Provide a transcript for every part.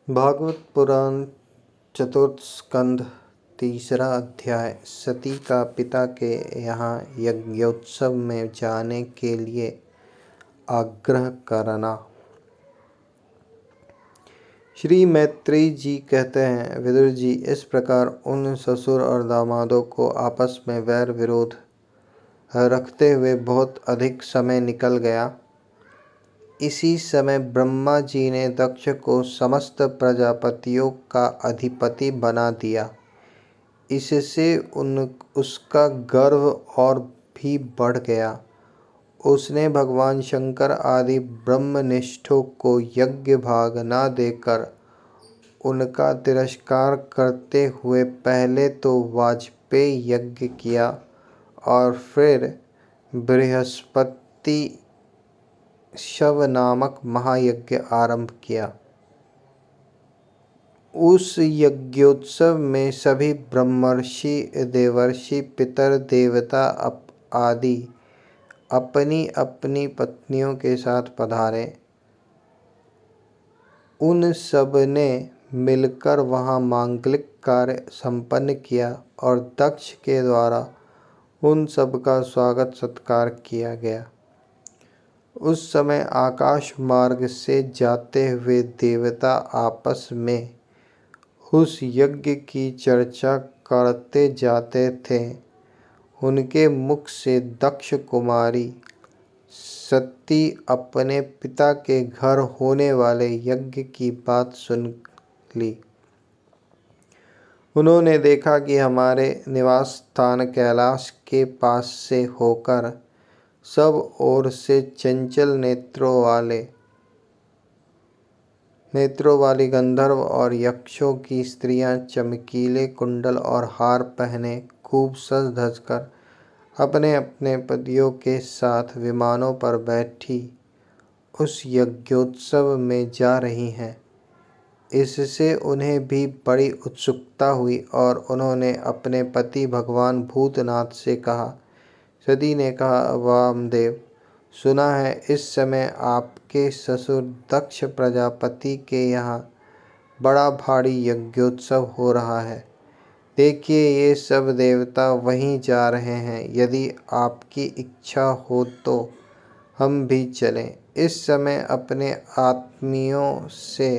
भागवत पुराण चतुर्थ स्कंध तीसरा अध्याय। सती का पिता के यहाँ यज्ञोत्सव में जाने के लिए आग्रह करना। श्री मैत्रेयी जी कहते हैं, विदुर जी, इस प्रकार उन ससुर और दामादों को आपस में वैर विरोध रखते हुए बहुत अधिक समय निकल गया। इसी समय ब्रह्मा जी ने दक्ष को समस्त प्रजापतियों का अधिपति बना दिया। इससे उसका गर्व और भी बढ़ गया। उसने भगवान शंकर आदि ब्रह्मनिष्ठों को यज्ञ भाग न देकर उनका तिरस्कार करते हुए पहले तो वाजपेय यज्ञ किया और फिर बृहस्पति शव नामक महायज्ञ आरंभ किया। उस यज्ञोत्सव में सभी ब्रह्मर्षि, देवर्षि, पितर, देवता आदि अपनी अपनी पत्नियों के साथ पधारे। उन सब ने मिलकर वहाँ मांगलिक कार्य संपन्न किया और दक्ष के द्वारा उन सब का स्वागत सत्कार किया गया। उस समय आकाश मार्ग से जाते हुए देवता आपस में उस यज्ञ की चर्चा करते जाते थे। उनके मुख से दक्ष कुमारी सती अपने पिता के घर होने वाले यज्ञ की बात सुन ली। उन्होंने देखा कि हमारे निवास स्थान कैलाश के पास से होकर सब ओर से चंचल नेत्रों वाली गंधर्व और यक्षों की स्त्रियां चमकीले कुंडल और हार पहने खूब सज धज कर अपने अपने पतियों के साथ विमानों पर बैठी उस यज्ञोत्सव में जा रही हैं। इससे उन्हें भी बड़ी उत्सुकता हुई और उन्होंने अपने पति भगवान भूतनाथ से कहा। सती ने कहा, वामदेव, सुना है इस समय आपके ससुर दक्ष प्रजापति के यहाँ बड़ा भारी यज्ञोत्सव हो रहा है। देखिए, ये सब देवता वहीं जा रहे हैं। यदि आपकी इच्छा हो तो हम भी चलें। इस समय अपने आत्मीयों से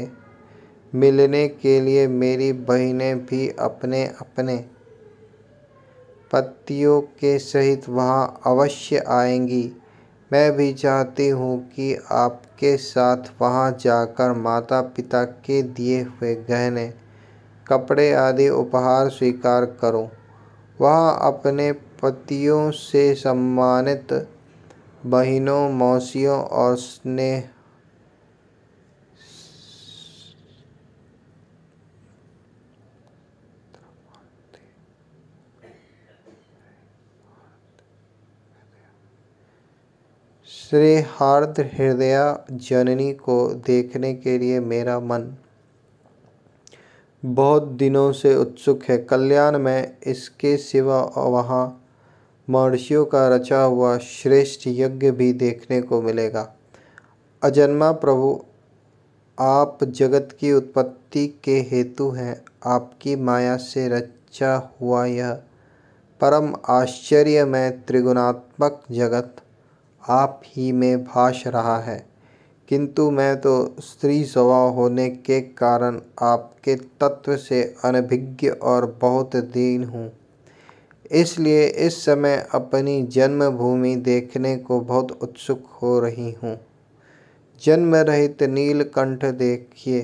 मिलने के लिए मेरी बहनें भी अपने अपने पतियों के सहित वहाँ अवश्य आएंगी। मैं भी चाहती हूँ कि आपके साथ वहाँ जाकर माता पिता के दिए हुए गहने, कपड़े आदि उपहार स्वीकार करूँ। वहाँ अपने पतियों से सम्मानित बहनों, मौसियों और स्नेह श्रेहार्द हृदया जननी को देखने के लिए मेरा मन बहुत दिनों से उत्सुक है। कल्याण में इसके सिवा वहाँ महर्षियों का रचा हुआ श्रेष्ठ यज्ञ भी देखने को मिलेगा। अजन्मा प्रभु, आप जगत की उत्पत्ति के हेतु हैं। आपकी माया से रचा हुआ यह परम आश्चर्यमय त्रिगुणात्मक जगत आप ही में भास रहा है। किंतु मैं तो स्त्री स्वभाव होने के कारण आपके तत्व से अनभिज्ञ और बहुत दीन हूँ। इसलिए इस समय अपनी जन्मभूमि देखने को बहुत उत्सुक हो रही हूँ। जन्म रहित नीलकंठ देखिए,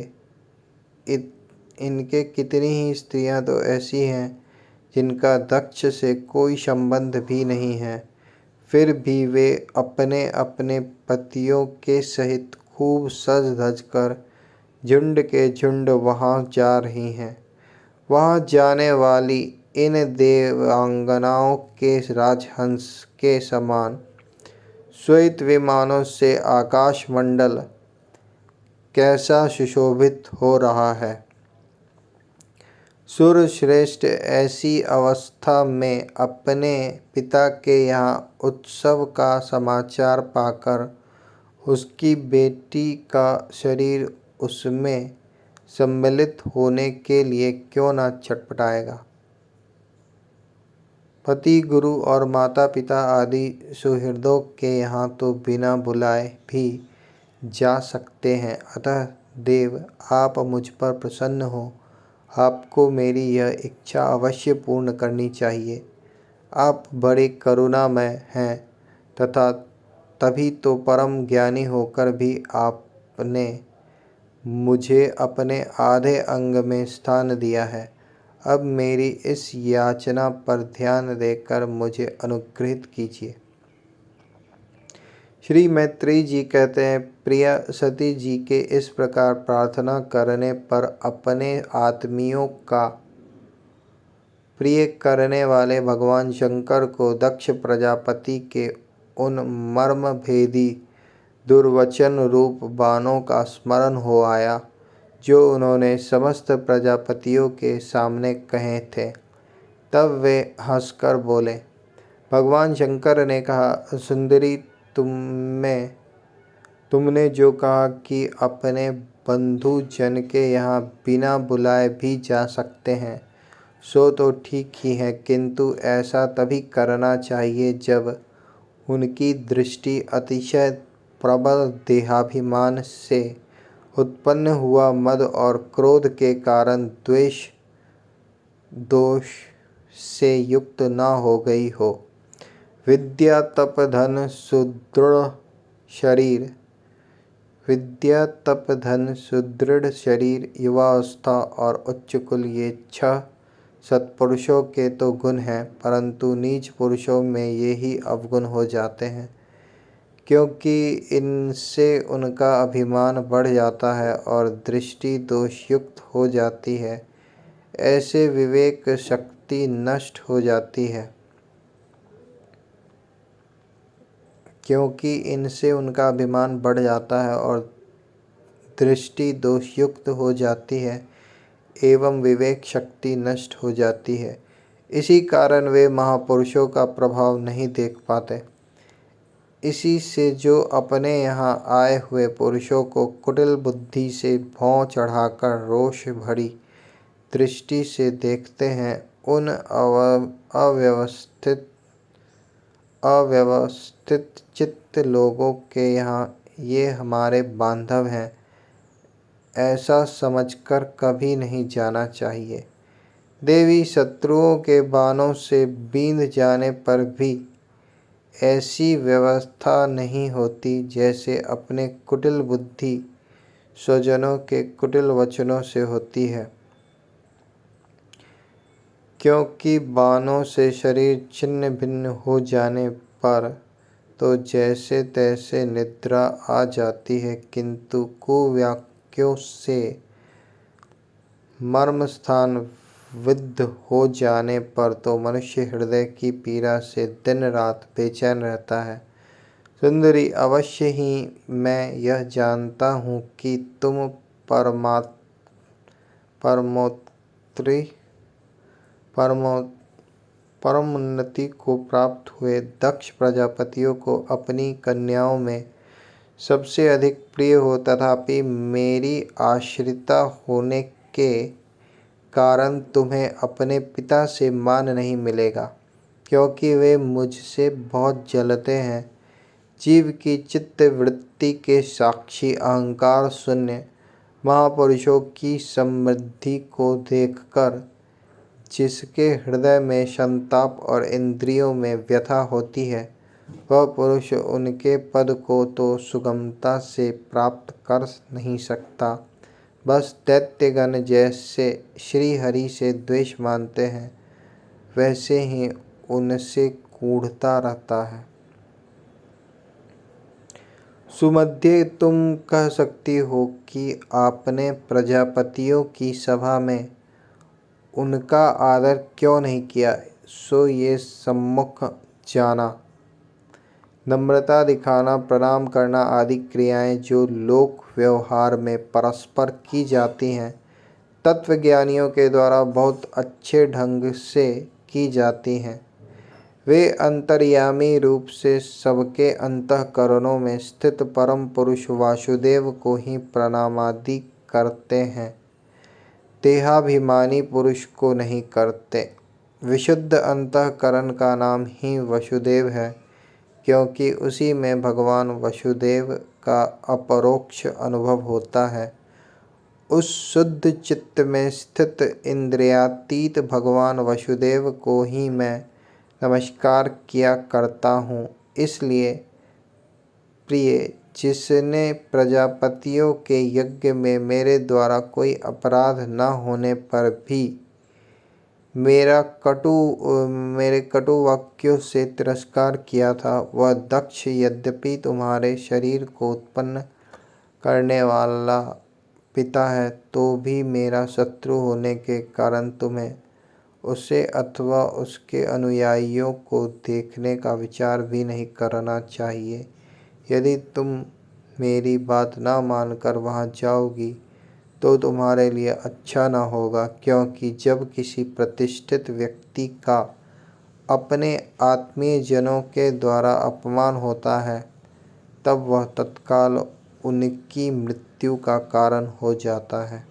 इनके कितनी ही स्त्रियां तो ऐसी हैं जिनका दक्ष से कोई संबंध भी नहीं है, फिर भी वे अपने अपने पतियों के सहित खूब सज धज कर झुंड के झुंड वहाँ जा रही हैं। वहाँ जाने वाली इन देवांगनाओं के राजहंस के समान श्वेत विमानों से आकाश मंडल कैसा सुशोभित हो रहा है। सुरश्रेष्ठ ऐसी अवस्था में अपने पिता के यहाँ उत्सव का समाचार पाकर उसकी बेटी का शरीर उसमें सम्मिलित होने के लिए क्यों न छटपटाएगा। पति, गुरु और माता पिता आदि सुहृदों के यहाँ तो बिना बुलाए भी जा सकते हैं। अतः देव, आप मुझ पर प्रसन्न हो। आपको मेरी यह इच्छा अवश्य पूर्ण करनी चाहिए। आप बड़े करुणामय हैं तथा तभी तो परम ज्ञानी होकर भी आपने मुझे अपने आधे अंग में स्थान दिया है। अब मेरी इस याचना पर ध्यान देकर मुझे अनुग्रहित कीजिए। श्री मैत्रेयी जी कहते हैं, प्रिय सती जी के इस प्रकार प्रार्थना करने पर अपने आत्मियों का प्रिय करने वाले भगवान शंकर को दक्ष प्रजापति के उन मर्म भेदी दुर्वचन रूप बाणों का स्मरण हो आया जो उन्होंने समस्त प्रजापतियों के सामने कहे थे। तब वे हंसकर बोले। भगवान शंकर ने कहा, सुंदरी, तुमने जो कहा कि अपने बंधु जन के यहाँ बिना बुलाए भी जा सकते हैं, सो तो ठीक ही है, किंतु ऐसा तभी करना चाहिए जब उनकी दृष्टि अतिशय प्रबल देहाभिमान से उत्पन्न हुआ मद और क्रोध के कारण द्वेष दोष से युक्त न हो गई हो। विद्या तप धन सुदृढ़ शरीर, युवावस्था और उच्च कुल, ये 6 सत्पुरुषों के तो गुण हैं, परंतु नीच पुरुषों में ये ही अवगुण हो जाते हैं, क्योंकि इनसे उनका अभिमान बढ़ जाता है और दृष्टि दोषयुक्त हो जाती है। ऐसे विवेक शक्ति नष्ट हो जाती है, क्योंकि इनसे उनका अभिमान बढ़ जाता है और दृष्टि दोषयुक्त हो जाती है एवं विवेक शक्ति नष्ट हो जाती है। इसी कारण वे महापुरुषों का प्रभाव नहीं देख पाते। इसी से जो अपने यहाँ आए हुए पुरुषों को कुटिल बुद्धि से भौं चढ़ाकर रोष भरी दृष्टि से देखते हैं, उन अव्यवस्थित चित्त लोगों के यहाँ ये हमारे बांधव हैं, ऐसा समझकर कभी नहीं जाना चाहिए। देवी, शत्रुओं के बाणों से बींध जाने पर भी ऐसी व्यवस्था नहीं होती जैसे अपने कुटिल बुद्धि स्वजनों के कुटिल वचनों से होती है, क्योंकि बाणों से शरीर छिन्न भिन्न हो जाने पर तो जैसे तैसे निद्रा आ जाती है, किंतु कुवाक्यों से मर्म स्थान विद्ध हो जाने पर तो मनुष्य हृदय की पीड़ा से दिन रात बेचैन रहता है। सुंदरी, अवश्य ही मैं यह जानता हूँ कि तुम परमोन्नति को प्राप्त हुए दक्ष प्रजापतियों को अपनी कन्याओं में सबसे अधिक प्रिय हो, तथापि मेरी आश्रिता होने के कारण तुम्हें अपने पिता से मान नहीं मिलेगा, क्योंकि वे मुझसे बहुत जलते हैं। जीव की चित्त वृत्ति के साक्षी अहंकार शून्य महापुरुषों की समृद्धि को देखकर जिसके हृदय में संताप और इंद्रियों में व्यथा होती है, वह पुरुष उनके पद को तो सुगमता से प्राप्त कर नहीं सकता। बस दैत्यगण जैसे श्री हरि से द्वेष मानते हैं, वैसे ही उनसे कूढ़ता रहता है। सुमध्य, तुम कह सकती हो कि आपने प्रजापतियों की सभा में उनका आदर क्यों नहीं किया, सो ये सम्मुख जाना। नम्रता दिखाना, प्रणाम करना आदि क्रियाएं जो लोक व्यवहार में परस्पर की जाती हैं, तत्वज्ञानियों के द्वारा बहुत अच्छे ढंग से की जाती हैं। वे अंतर्यामी रूप से सबके अंतःकरणों में स्थित परम पुरुष वासुदेव को ही प्रणामादि करते हैं। देहाभिमानी पुरुष को नहीं करते। विशुद्ध अंतःकरण का नाम ही वसुदेव है, क्योंकि उसी में भगवान वसुदेव का अपरोक्ष अनुभव होता है। उस शुद्ध चित्त में स्थित इंद्रियातीत भगवान वसुदेव को ही मैं नमस्कार किया करता हूँ। इसलिए प्रिय, जिसने प्रजापतियों के यज्ञ में मेरे द्वारा कोई अपराध न होने पर भी मेरे कटु वाक्यों से तिरस्कार किया था, वह दक्ष यद्यपि तुम्हारे शरीर को उत्पन्न करने वाला पिता है, तो भी मेरा शत्रु होने के कारण तुम्हें उसे अथवा उसके अनुयायियों को देखने का विचार भी नहीं करना चाहिए। यदि तुम मेरी बात ना मानकर वहाँ जाओगी तो तुम्हारे लिए अच्छा न होगा, क्योंकि जब किसी प्रतिष्ठित व्यक्ति का अपने आत्मीय जनों के द्वारा अपमान होता है, तब वह तत्काल उनकी मृत्यु का कारण हो जाता है।